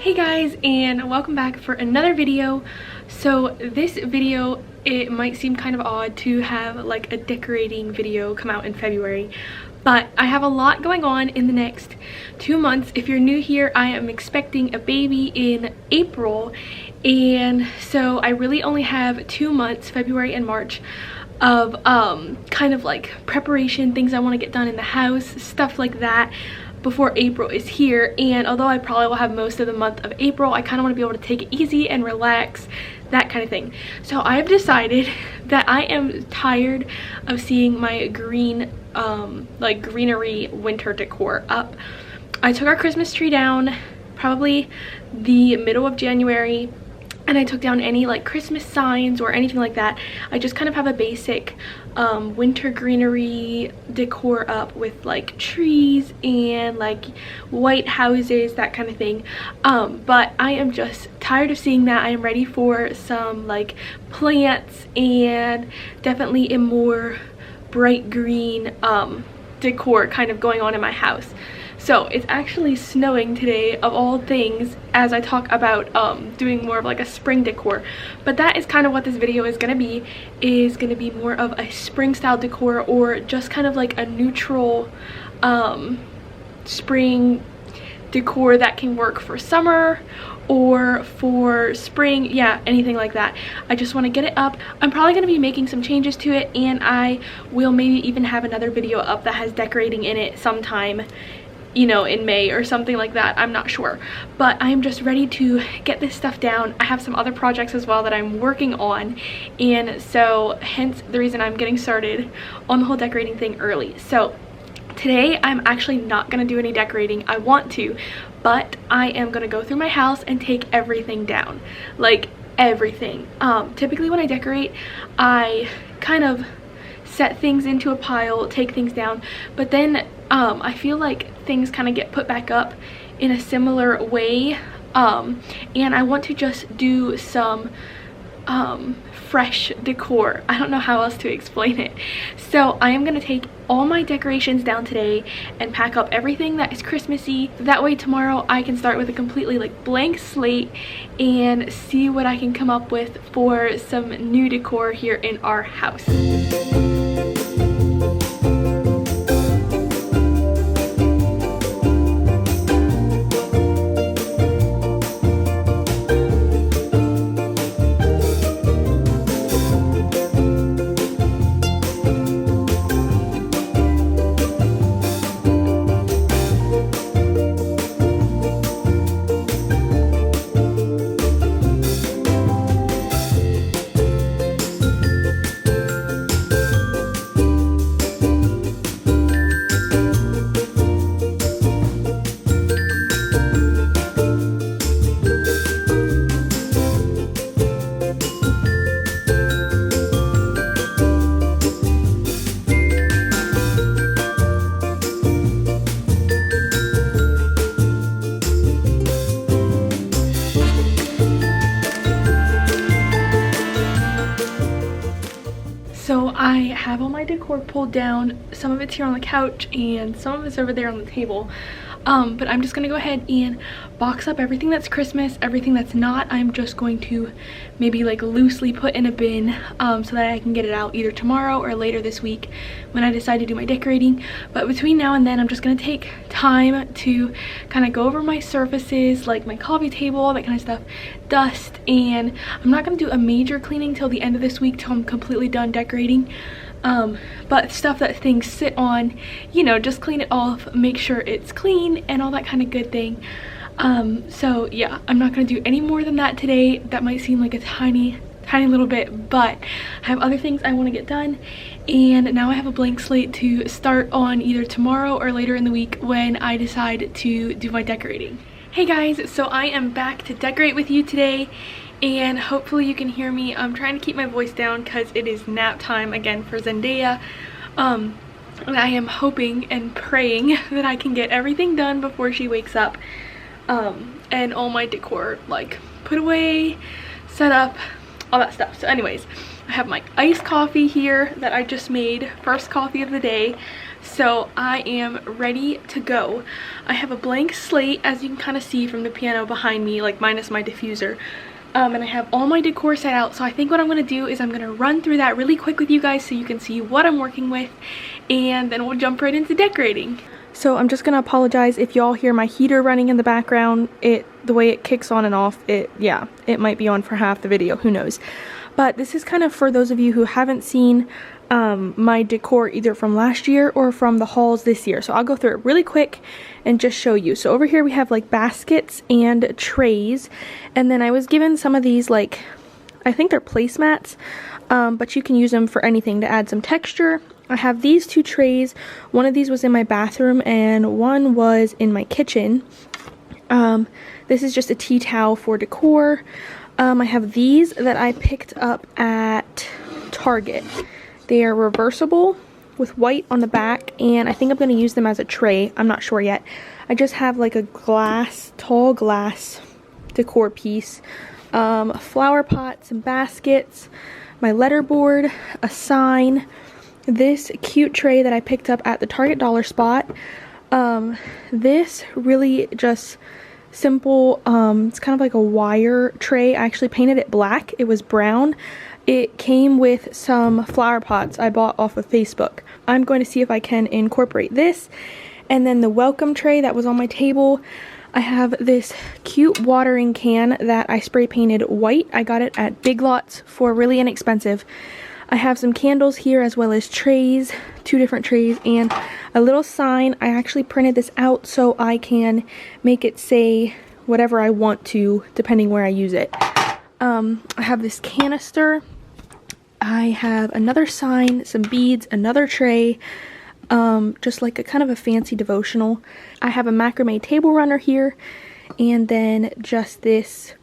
Hey guys, and welcome back for another video. So this video, it might seem kind of odd to have like a decorating video come out in February, but I have a lot going on in the next 2 months. If you're new here, I am expecting a baby in April, and so I really only have 2 months, February and March, of kind of like preparation, things I want to get done in the house, stuff like that, before April is here. And although I probably will have most of the month of April, I kind of want to be able to take it easy and relax, that kind of thing. So I've decided that I am tired of seeing my green like greenery winter decor up. I took our Christmas tree down probably the middle of January, and I took down any like Christmas signs or anything like that. I just kind of have a basic winter greenery decor up with like trees and like white houses, that kind of thing. But I am just tired of seeing that. I am ready for some like plants and definitely a more bright green decor kind of going on in my house. So it's actually snowing today, of all things, as I talk about doing more of like a spring decor. But that is kind of what this video is going to be more of a spring style decor, or just kind of like a neutral spring decor that can work for summer or for spring. Yeah, anything like that. I just want to get it up. I'm probably going to be making some changes to it, and I will maybe even have another video up that has decorating in it sometime, you know, in May or something like that. I'm not sure, but I'm just ready to get this stuff down. I have some other projects as well that I'm working on, and so hence the reason I'm getting started on the whole decorating thing early. So today I'm actually not going to do any decorating. I want to, but I am going to go through my house and take everything down, like everything. Typically when I decorate, I kind of set things into a pile, take things down, but then I feel like things kind of get put back up in a similar way, and I want to just do some fresh decor. I don't know how else to explain it. So I am going to take all my decorations down today and pack up everything that is Christmassy. That way tomorrow I can start with a completely like blank slate and see what I can come up with for some new decor here in our house. So I have all my decor pulled down. Some of it's here on the couch and some of it's over there on the table. But I'm just going to go ahead and box up everything that's Christmas. Everything that's not, I'm just going to maybe like loosely put in a bin so that I can get it out either tomorrow or later this week when I decide to do my decorating. But between now and then, I'm just going to take time to kind of go over my surfaces, like my coffee table, all that kind of stuff, dust, and I'm not going to do a major cleaning till the end of this week, till I'm completely done decorating. But stuff that things sit on, you know, just clean it off, make sure it's clean and all that kind of good thing. So yeah, I'm not going to do any more than that today. That might seem like a tiny little bit, but I have other things I want to get done, and now I have a blank slate to start on either tomorrow or later in the week when I decide to do my decorating. Hey guys, so I am back to decorate with you today, and hopefully you can hear me. I'm trying to keep my voice down because it is nap time again for Zendaya. And I am hoping and praying that I can get everything done before she wakes up, and all my decor like put away, set up, all that stuff. So anyways, I have my iced coffee here that I just made, first coffee of the day. So I am ready to go. I have a blank slate, as you can kind of see from the piano behind me, like minus my diffuser. And I have all my decor set out, so I think what I'm going to do is I'm going to run through that really quick with you guys so you can see what I'm working with, and then we'll jump right into decorating. So I'm just going to apologize if y'all hear my heater running in the background. The way it kicks on and off, it might be on for half the video, who knows. But this is kind of for those of you who haven't seen my decor either from last year or from the hauls this year. So I'll go through it really quick and just show you. So over here we have like baskets and trays, and then I was given some of these, like, I think they're placemats, but you can use them for anything to add some texture. I have these two trays. One of these was in my bathroom and one was in my kitchen. This is just a tea towel for decor. I have these that I picked up at Target. They are reversible with white on the back, and I think I'm going to use them as a tray. I'm not sure yet. I just have like a tall glass decor piece, flower pots and baskets, my letterboard, a sign, this cute tray that I picked up at the Target dollar spot. This really just simple, it's kind of like a wire tray. I actually painted it black. It was brown. It came with some flower pots I bought off of Facebook. I'm going to see if I can incorporate this. And then the welcome tray that was on my table, I have this cute watering can that I spray painted white. I got it at Big Lots for really inexpensive. I have some candles here as well as trays, 2 different trays, and a little sign. I actually printed this out so I can make it say whatever I want to depending where I use it. I have this canister. I have another sign, some beads, another tray, just like a kind of a fancy devotional. I have a macrame table runner here, and then just this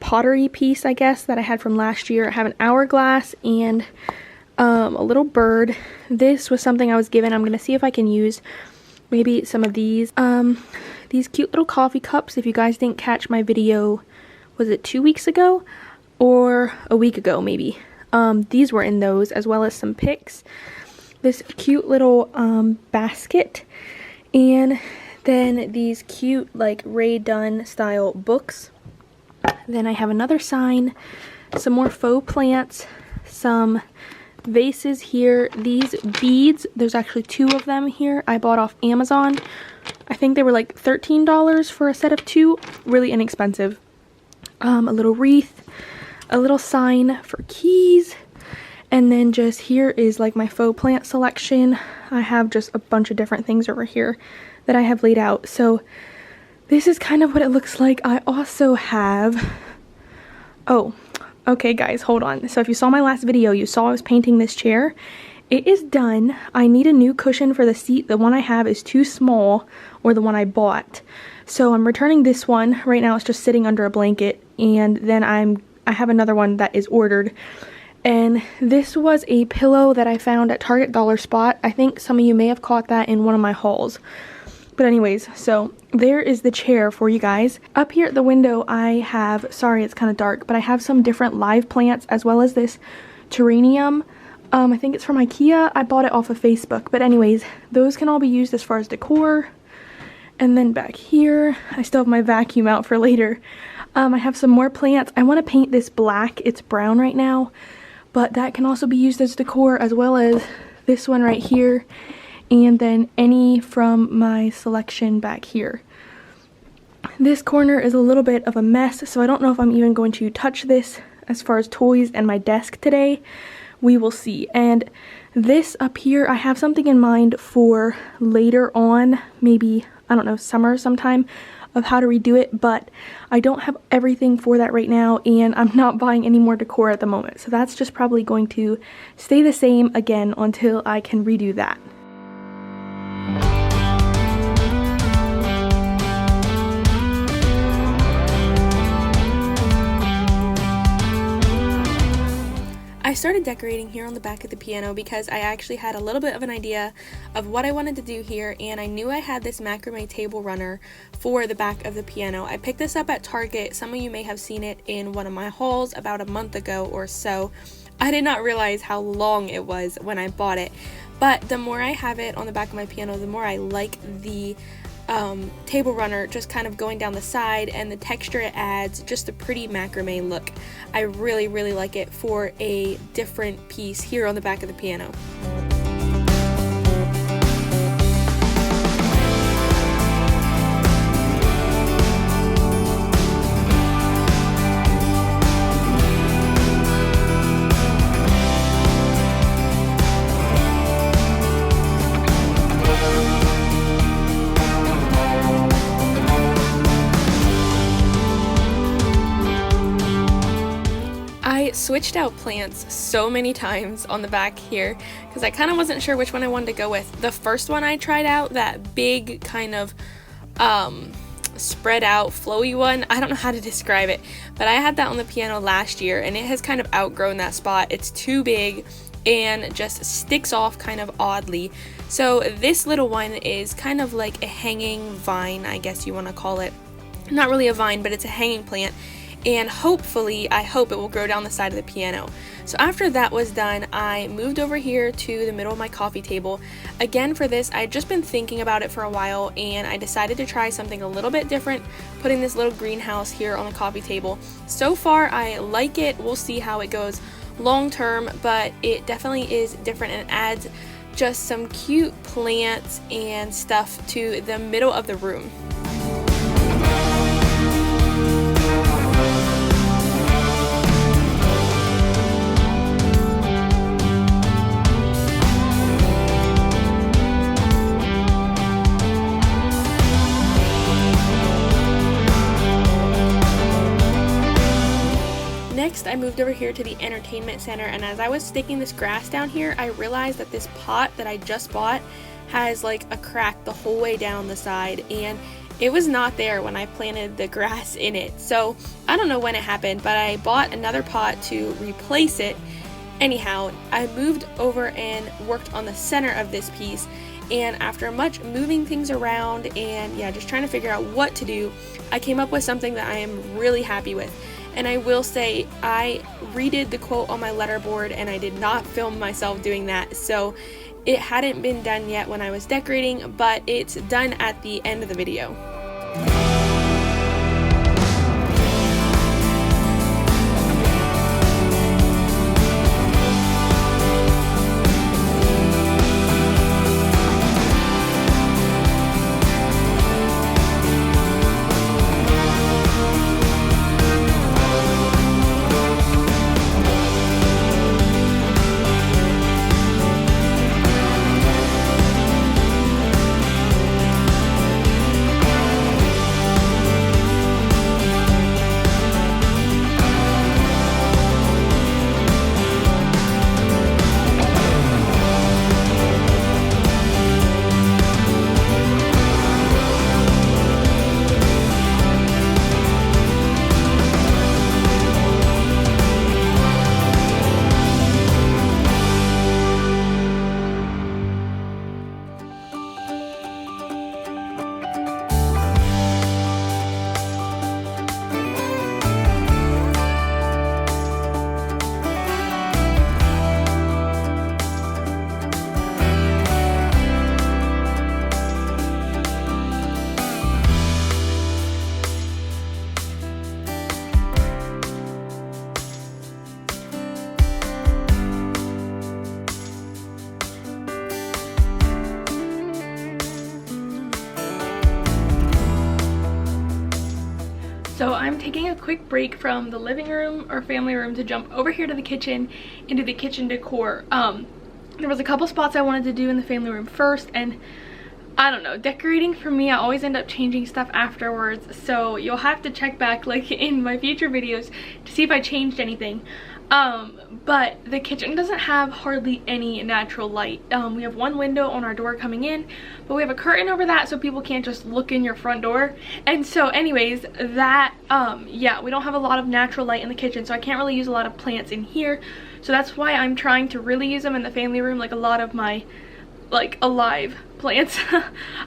pottery piece, I guess, that I had from last year. I have an hourglass and a little bird. This was something I was given. I'm going to see if I can use maybe some of these cute little coffee cups. If you guys didn't catch my video, was it 2 weeks ago or a week ago maybe? These were in those, as well as some picks. This cute little basket, and then these cute like Ray Dunn style books. Then I have another sign, some more faux plants, some vases here. These beads, there's actually 2 of them here. I bought off Amazon. I think they were like $13 for a set of 2. Really inexpensive. A little wreath, a little sign for keys, and then just here is like my faux plant selection. I have just a bunch of different things over here that I have laid out. So this is kind of what it looks like. I also have, oh, okay guys, hold on. So if you saw my last video, you saw I was painting this chair. It is done. I need a new cushion for the seat. The one I have is too small, or the one I bought. So I'm returning this one. Right now it's just sitting under a blanket, and then I have another one that is ordered. And this was a pillow that I found at Target dollar spot. I think some of you may have caught that in one of my hauls. But anyways, so there is the chair for you guys. Up here at the window I have, sorry it's kind of dark, but I have some different live plants as well as this geranium. I think it's from IKEA. I bought it off of Facebook. But anyways, those can all be used as far as decor. And then back here, I still have my vacuum out for later. I have some more plants. I want to paint this black. It's brown right now, but that can also be used as decor, as well as this one right here, and then any from my selection back here. This corner is a little bit of a mess, so I don't know if I'm even going to touch this as far as toys and my desk today. We will see. And this up here, I have something in mind for later on, maybe, I don't know, summer sometime, of how to redo it, but I don't have everything for that right now, and I'm not buying any more decor at the moment. So that's just probably going to stay the same again until I can redo that. I started decorating here on the back of the piano because I actually had a little bit of an idea of what I wanted to do here, and I knew I had this macrame table runner for the back of the piano. I picked this up at Target. Some of you may have seen it in one of my hauls about a month ago or so. I did not realize how long it was when I bought it, but the more I have it on the back of my piano, the more I like the table runner just kind of going down the side, and the texture it adds, just a pretty macrame look. I really like it for a different piece here on the back of the piano. I switched out plants so many times on the back here because I kind of wasn't sure which one I wanted to go with. The first one I tried out, that big kind of spread out flowy one, I don't know how to describe it, but I had that on the piano last year and it has kind of outgrown that spot. It's too big and just sticks off kind of oddly. So this little one is kind of like a hanging vine, I guess you want to call it. Not really a vine, but it's a hanging plant. And hopefully, I hope it will grow down the side of the piano. So after that was done, I moved over here to the middle of my coffee table. Again, for this, I had just been thinking about it for a while, and I decided to try something a little bit different, putting this little greenhouse here on the coffee table. So far, I like it. We'll see how it goes long term, but it definitely is different and adds just some cute plants and stuff to the middle of the room. Next, I moved over here to the entertainment center, and as I was sticking this grass down here, I realized that this pot that I just bought has like a crack the whole way down the side, and it was not there when I planted the grass in it. So I don't know when it happened, but I bought another pot to replace it. Anyhow, I moved over and worked on the center of this piece, and after much moving things around and just trying to figure out what to do, I came up with something that I am really happy with. And I will say, I redid the quote on my letterboard and I did not film myself doing that. So it hadn't been done yet when I was decorating, but it's done at the end of the video. So I'm taking a quick break from the living room or family room to jump over here to the kitchen into the kitchen decor. There was a couple spots I wanted to do in the family room first, and I don't know, decorating for me, I always end up changing stuff afterwards, so you'll have to check back like in my future videos to see if I changed anything. But the kitchen doesn't have hardly any natural light. We have one window on our door coming in, but we have a curtain over that so people can't just look in your front door. And so anyways, that yeah, we don't have a lot of natural light in the kitchen, so I can't really use a lot of plants in here. So that's why I'm trying to really use them in the family room, like a lot of my like alive plants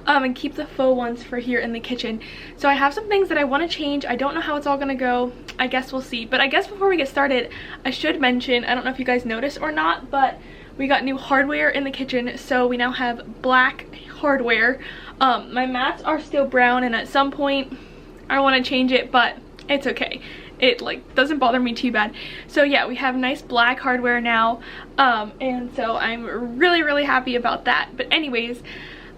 and keep the faux ones for here in the kitchen. So I have some things that I want to change. I don't know how it's all gonna go. I guess we'll see. But I guess before we get started, I should mention, I don't know if you guys noticed or not, but we got new hardware in the kitchen, so we now have black hardware. My mats are still brown, and at some point I want to change it, but it's okay. It like doesn't bother me too bad. So yeah, we have nice black hardware now, and so I'm really happy about that. But anyways,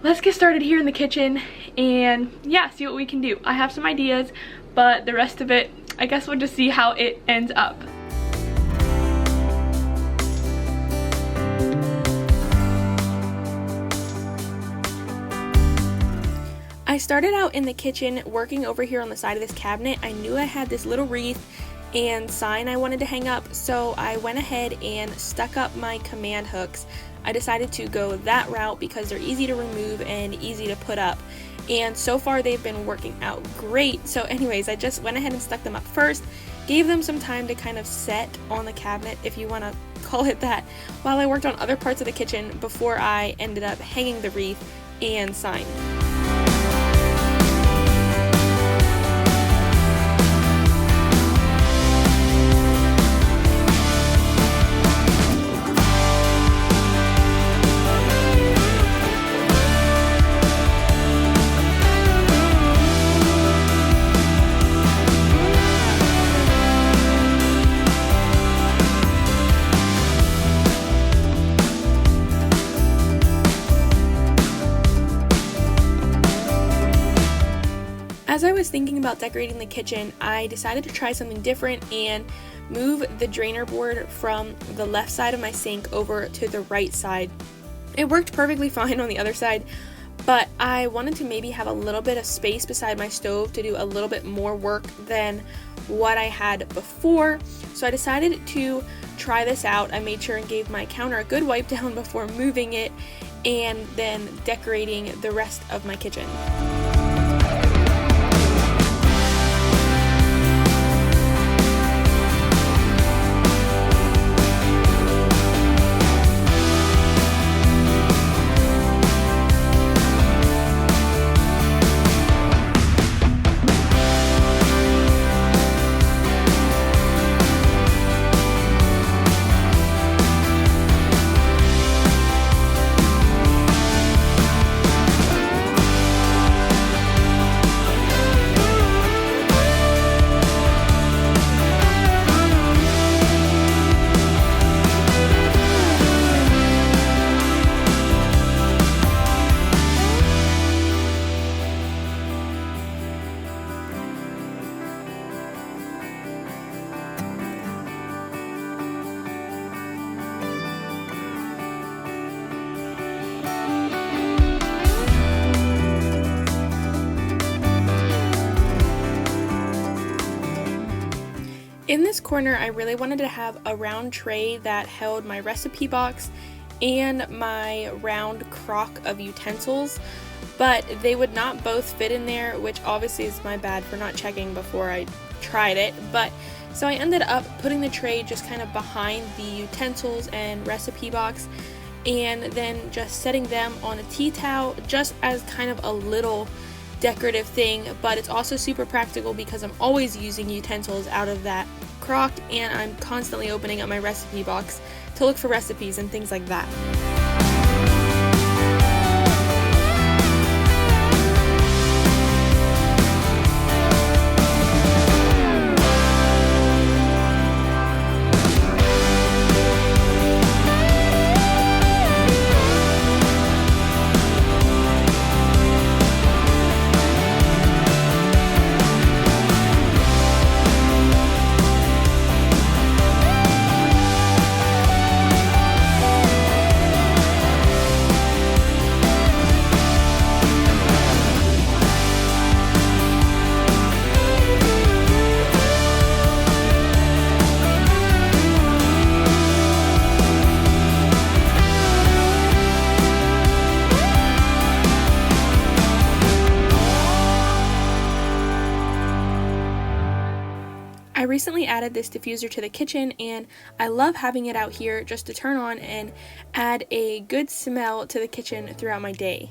let's get started here in the kitchen and yeah, see what we can do. I have some ideas, but the rest of it, I guess we'll just see how it ends up. I started out in the kitchen working over here on the side of this cabinet. I knew I had this little wreath and sign I wanted to hang up, so I went ahead and stuck up my command hooks. I decided to go that route because they're easy to remove and easy to put up, and so far they've been working out great. So anyways, I just went ahead and stuck them up first, gave them some time to kind of set on the cabinet, if you want to call it that, while I worked on other parts of the kitchen before I ended up hanging the wreath and sign. As I was thinking about decorating the kitchen, I decided to try something different and move the drainer board from the left side of my sink over to the right side. It worked perfectly fine on the other side, but I wanted to maybe have a little bit of space beside my stove to do a little bit more work than what I had before. So I decided to try this out. I made sure and gave my counter a good wipe down before moving it and then decorating the rest of my kitchen. In this corner, I really wanted to have a round tray that held my recipe box and my round crock of utensils, but they would not both fit in there, which obviously is my bad for not checking before I tried it. But so I ended up putting the tray just kind of behind the utensils and recipe box, and then just setting them on a tea towel just as kind of a little decorative thing. But it's also super practical because I'm always using utensils out of that crock, and I'm constantly opening up my recipe box to look for recipes and things like that. I recently added this diffuser to the kitchen, and I love having it out here just to turn on and add a good smell to the kitchen throughout my day.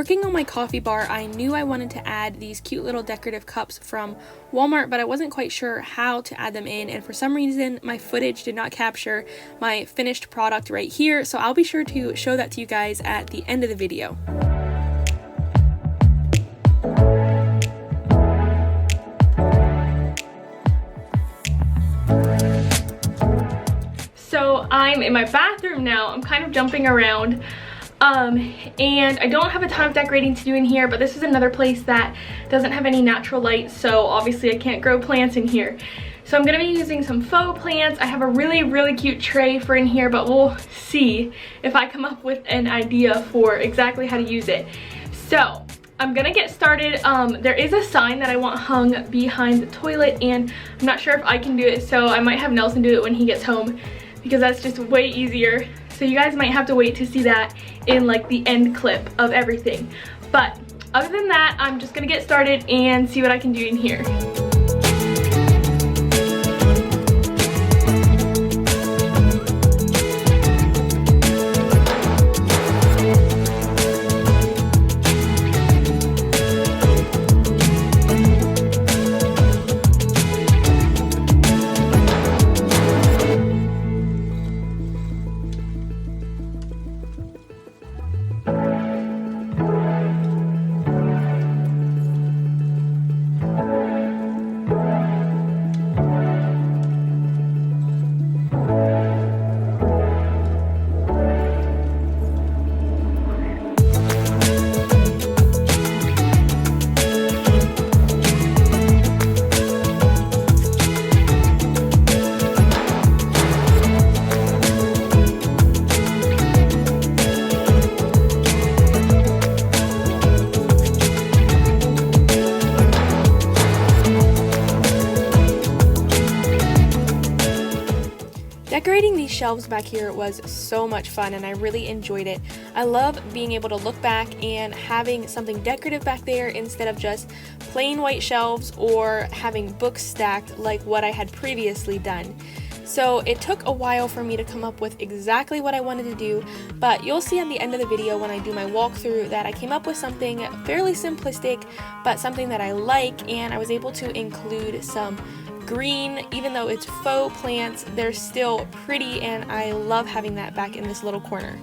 working on my coffee bar, I knew I wanted to add these cute little decorative cups from Walmart, but I wasn't quite sure how to add them in, and for some reason my footage did not capture my finished product right here, so I'll be sure to show that to you guys at the end of the video. So I'm in my bathroom now. I'm kind of jumping around. And I don't have a ton of decorating to do in here, but this is another place that doesn't have any natural light, so obviously I can't grow plants in here. So I'm gonna be using some faux plants. I have a really cute tray for in here, but we'll see if I come up with an idea for exactly how to use it. So I'm gonna get started. There is a sign that I want hung behind the toilet, and I'm not sure if I can do it, so I might have Nelson do it when he gets home, because that's just way easier. So you guys might have to wait to see that in like the end clip of everything. But other than that, I'm just gonna get started and see what I can do in here. Decorating these shelves back here was so much fun, and I really enjoyed it. I love being able to look back and having something decorative back there instead of just plain white shelves or having books stacked like what I had previously done. So it took a while for me to come up with exactly what I wanted to do, but you'll see at the end of the video when I do my walkthrough that I came up with something fairly simplistic, but something that I like, and I was able to include some green. Even though it's faux plants, they're still pretty, and I love having that back in this little corner.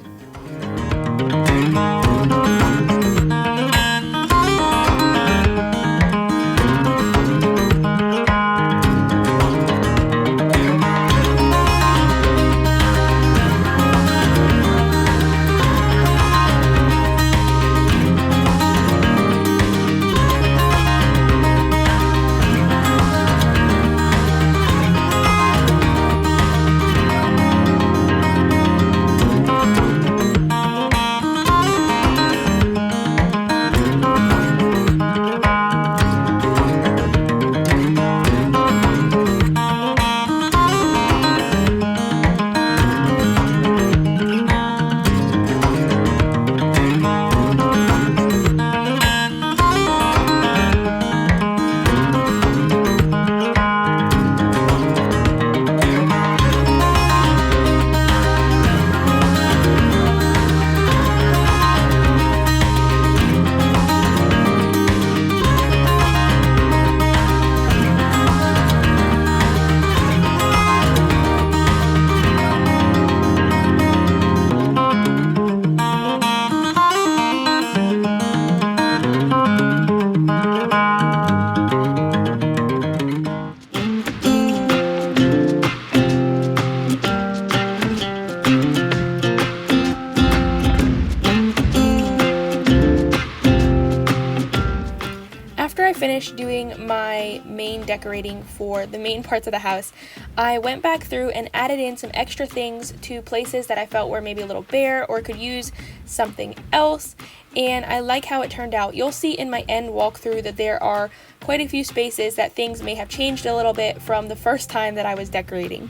Finished doing my main decorating for the main parts of the house, I went back through and added in some extra things to places that I felt were maybe a little bare or could use something else, and I like how it turned out. You'll see in my end walkthrough that there are quite a few spaces that things may have changed a little bit from the first time that I was decorating.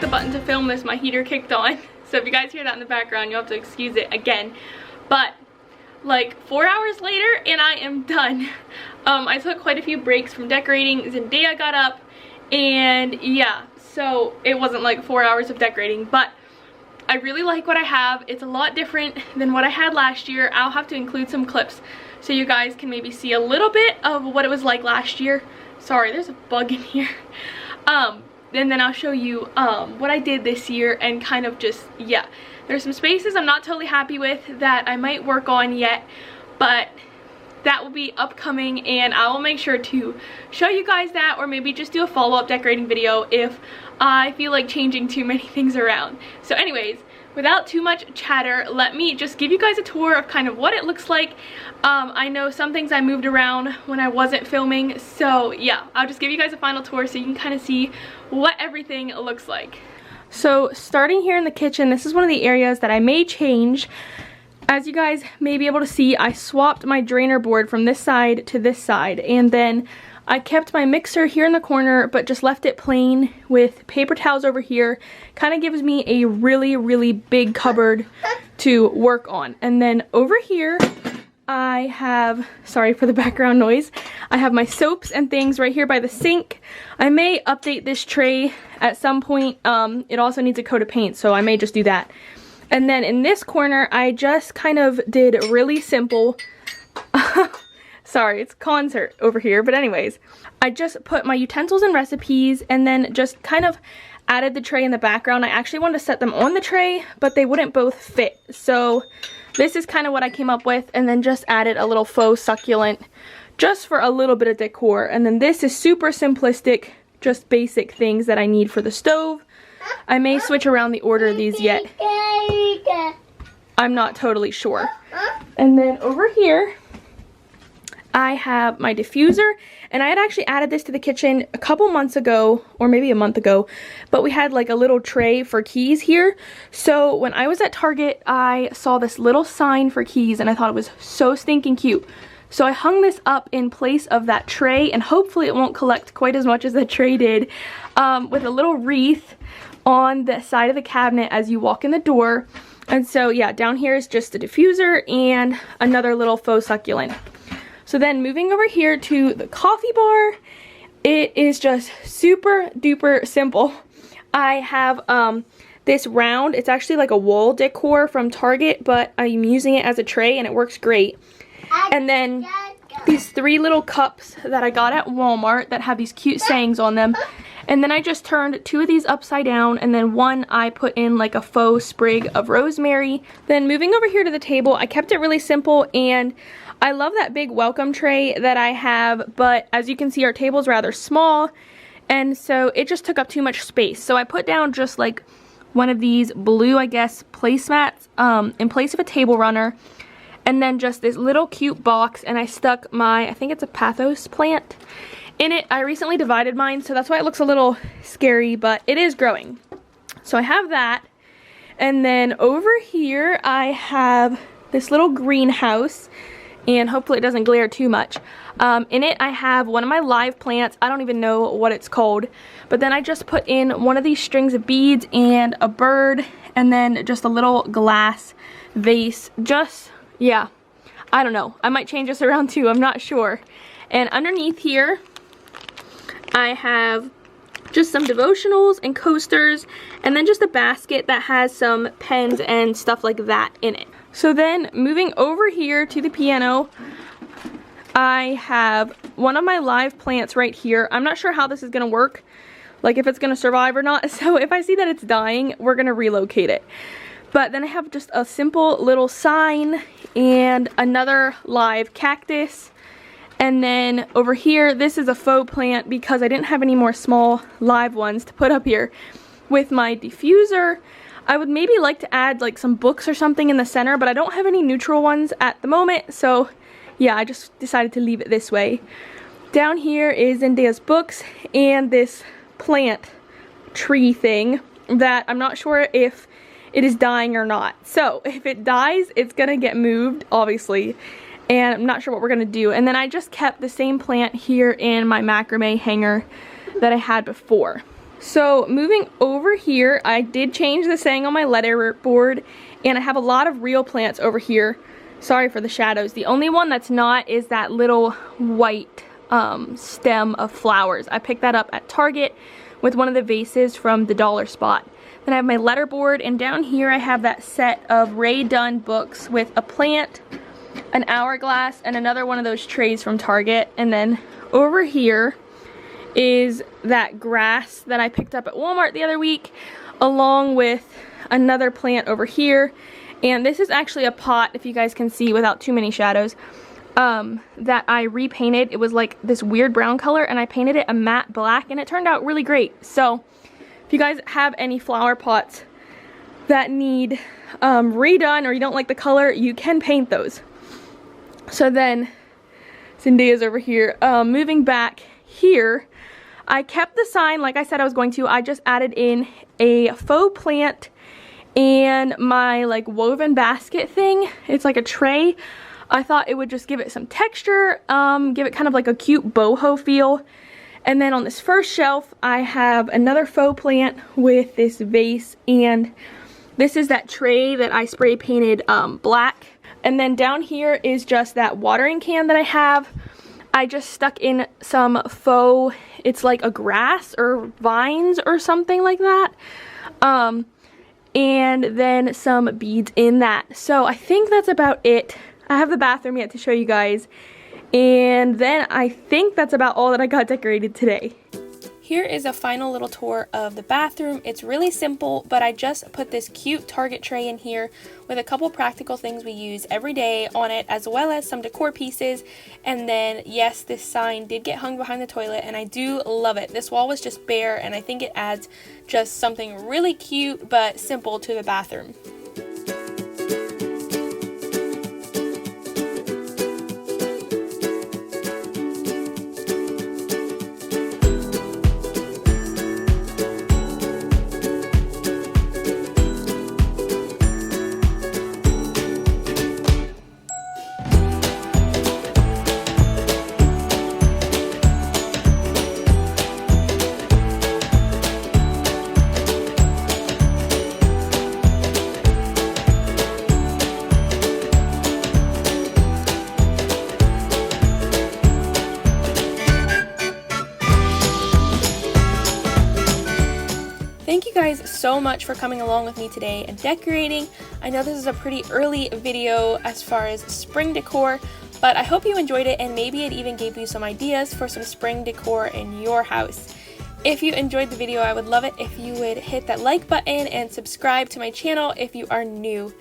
the button to film this, my heater kicked on. So if you guys hear that in the background, you'll have to excuse it again. But like 4 hours later and I am done. I took quite a few breaks from decorating. Zendaya got up and yeah, so it wasn't like 4 hours of decorating, but I really like what I have. It's a lot different than what I had last year. I'll have to include some clips so you guys can maybe see a little bit of what it was like last year. Sorry, there's a bug in here. And then I'll show you what I did this year and kind of just, yeah. There's some spaces I'm not totally happy with that I might work on yet, but that will be upcoming and I will make sure to show you guys that, or maybe just do a follow-up decorating video if I feel like changing too many things around. So anyways, without too much chatter, let me just give you guys a tour of kind of what it looks like. I know some things I moved around when I wasn't filming, so yeah, I'll just give you guys a final tour so you can kind of see what everything looks like. So starting here in the kitchen, this is one of the areas that I may change. As you guys may be able to see, I swapped my drainer board from this side to this side, and then I kept my mixer here in the corner but just left it plain with paper towels over here. Kind of gives me a really big cupboard to work on. And then over here I have, sorry for the background noise, I have my soaps and things right here by the sink. I may update this tray at some point. It also needs a coat of paint, so I may just do that. And then in this corner, I just kind of did really simple. Sorry, it's concert over here, but anyways, I just put my utensils and recipes and then just kind of added the tray in the background. I actually wanted to set them on the tray, but they wouldn't both fit. So this is kind of what I came up with, and then just added a little faux succulent just for a little bit of decor. And then this is super simplistic, just basic things that I need for the stove. I may switch around the order of these yet. I'm not totally sure. And then over here, I have my diffuser, and I had actually added this to the kitchen a couple months ago, or maybe a month ago, but we had like a little tray for keys here. So when I was at Target, I saw this little sign for keys and I thought it was so stinking cute. So I hung this up in place of that tray, and hopefully it won't collect quite as much as the tray did, with a little wreath on the side of the cabinet as you walk in the door. And so yeah, down here is just a diffuser and another little faux succulent. So then moving over here to the coffee bar, it is just super duper simple. I have this round, it's actually like a wall decor from Target, but I'm using it as a tray and it works great. And then these 3 little cups that I got at Walmart that have these cute sayings on them. And then I just turned 2 of these upside down, and then one I put in like a faux sprig of rosemary. Then moving over here to the table, I kept it really simple, and I love that big welcome tray that I have, but as you can see, our table's rather small, and so it just took up too much space. So I put down just like one of these blue, I guess, placemats in place of a table runner, and then just this little cute box, and I stuck my, I think it's a pathos plant in it. I recently divided mine, so that's why it looks a little scary, but it is growing. So I have that, and then over here I have this little greenhouse, and hopefully it doesn't glare too much. In it I have one of my live plants. I don't even know what it's called, but then I just put in one of these strings of beads and a bird, and then just a little glass vase. Just, yeah, I don't know, I might change this around too, I'm not sure. And underneath here I have just some devotionals and coasters, and then just a basket that has some pens and stuff like that in it. So then moving over here to the piano, I have one of my live plants right here. I'm not sure how this is gonna work, like if it's gonna survive or not, so if I see that it's dying, we're gonna relocate it. But then I have just a simple little sign and another live cactus. And then over here, this is a faux plant because I didn't have any more small live ones to put up here. With my diffuser, I would maybe like to add like some books or something in the center, but I don't have any neutral ones at the moment, so yeah, I just decided to leave it this way. Down here is Zendaya's books and this plant tree thing that I'm not sure if it is dying or not. So if it dies, it's gonna get moved, obviously, and I'm not sure what we're gonna do. And then I just kept the same plant here in my macrame hanger that I had before. So moving over here, I did change the saying on my letter board, and I have a lot of real plants over here. Sorry for the shadows. The only one that's not is that little white stem of flowers. I picked that up at Target with one of the vases from the dollar spot. Then I have my letter board, and down here I have that set of Ray Dunn books with a plant, an hourglass, and another one of those trays from Target. And then over here is that grass that I picked up at Walmart the other week, along with another plant over here. And this is actually a pot, if you guys can see without too many shadows, that I repainted. It was like this weird brown color, and I painted it a matte black, and it turned out really great. So if you guys have any flower pots that need redone, or you don't like the color, you can paint those. So then Zendaya's over here. Moving back here, I kept the sign like I said I was going to. I just added in a faux plant and my like woven basket thing. It's like a tray. I thought it would just give it some texture, give it kind of like a cute boho feel. And then on this first shelf, I have another faux plant with this vase, and this is that tray that I spray painted black. And then down here is just that watering can that I have. I just stuck in some faux, it's like a grass or vines or something like that. And then some beads in that. So I think that's about it. I have the bathroom yet to show you guys. And then I think that's about all that I got decorated today. Here is a final little tour of the bathroom. It's really simple, but I just put this cute Target tray in here with a couple practical things we use every day on it, as well as some decor pieces. And then, yes, this sign did get hung behind the toilet, and I do love it. This wall was just bare, and I think it adds just something really cute but simple to the bathroom. Thank you guys so much for coming along with me today and decorating. I know this is a pretty early video as far as spring decor, but I hope you enjoyed it, and maybe it even gave you some ideas for some spring decor in your house. If you enjoyed the video, I would love it if you would hit that like button and subscribe to my channel if you are new.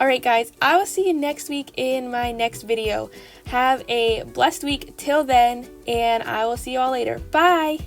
Alright guys, I will see you next week in my next video. Have a blessed week till then, and I will see you all later. Bye!